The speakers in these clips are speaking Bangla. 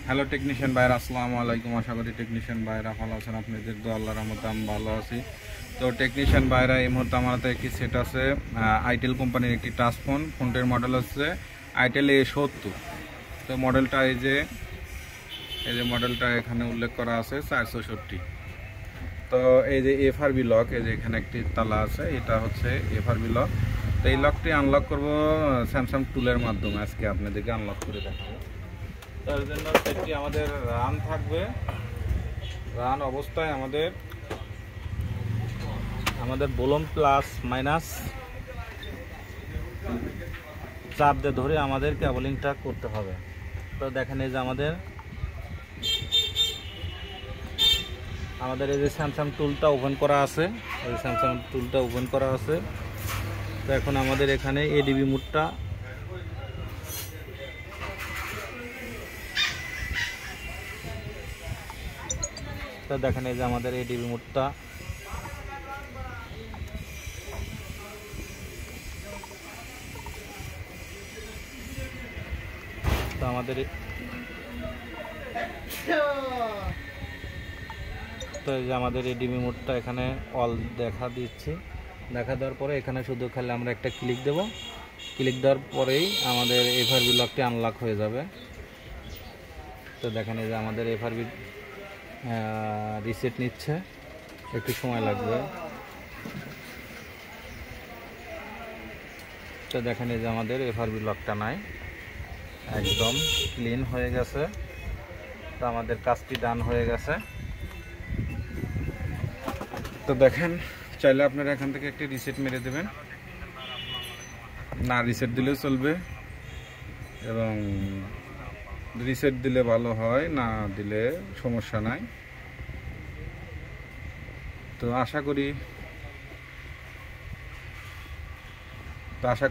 হ্যালো টেকনিশিয়ান ভাইরা, আসসালামু আলাইকুম। আশা করি টেকনিশিয়ান ভাইরা ভালো আছেন। আপনাদের দোয়া আল্লাহর রহমতে আমি ভালো আছি। তো টেকনিশিয়ান ভাইরা, এই মুহূর্তে আমার হাতে একটি সেট আছে আইটেল কোম্পানির একটি টাচ ফোন। ফোনটির মডেল হচ্ছে আইটেল A70। তো মডেলটা এই যে মডেলটা এখানে উল্লেখ করা আছে 460। তো এই যে FRB লক, এই যে এখানে একটি তালা আছে, এটা হচ্ছে FRB লক। তো এই লকটি আনলক করব স্যামসাং টুলের মাধ্যমে। আজকে আপনাদেরকে আনলক করে দেখাবো। তার জন্য সেটটি আমাদের রান থাকবে। রান অবস্থায় আমাদের ভলিউম প্লাস মাইনাস চাপ দিয়ে ধরে আমাদের কেবলিংটা করতে হবে। তো দেখেন এই যে আমাদের এই যে স্যামসাং টুলটা ওপেন করা আছে, এই স্যামসাং টুলটা ওপেন করা আছে। তো এখন আমাদের এখানে ADB মোডটা তো দেখেন এই যে আমাদের ADB মোডটা তো আমাদের তো এই যে আমাদের ADB মোডটা এখানে অল দেখা দিচ্ছে। দেখা দেওয়ার পরে এখানে শুধু খালি আমরা একটা ক্লিক দেব। ক্লিক দেওয়ার পরেই আমাদের FRB লকটি আনলক হয়ে যাবে। তো দেখেন এই যে আমাদের FRB রিসেট নিচ্ছে, একটু সময় লাগবে। তো দেখেন এই যে আমাদের FRB লকটা নাই, একদম ক্লিন হয়ে গেছে। তো আমাদের কাজটি ডান হয়ে গেছে। তো দেখেন, চাইলে আপনারা এখান থেকে একটি রিসেট মেরে দেবেন, না রিসেট দিলেও চলবে, এবং রিসেট দিলে ভালো হয়, না দিলে সমস্যা নাই। তো আশা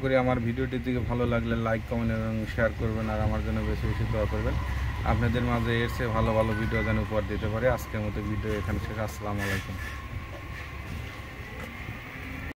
করি আমার ভিডিওটির দিকে ভালো লাগলে লাইক, কমেন্ট এবং শেয়ার করবেন, আর আমার জন্য বেশি বেশি দোয়া করবেন। আপনাদের মাঝে এর চেয়ে ভালো ভালো ভিডিও যেন উপহার দিতে পারে। আজকের মতো ভিডিও এখানে শেষ। আসসালামু আলাইকুম।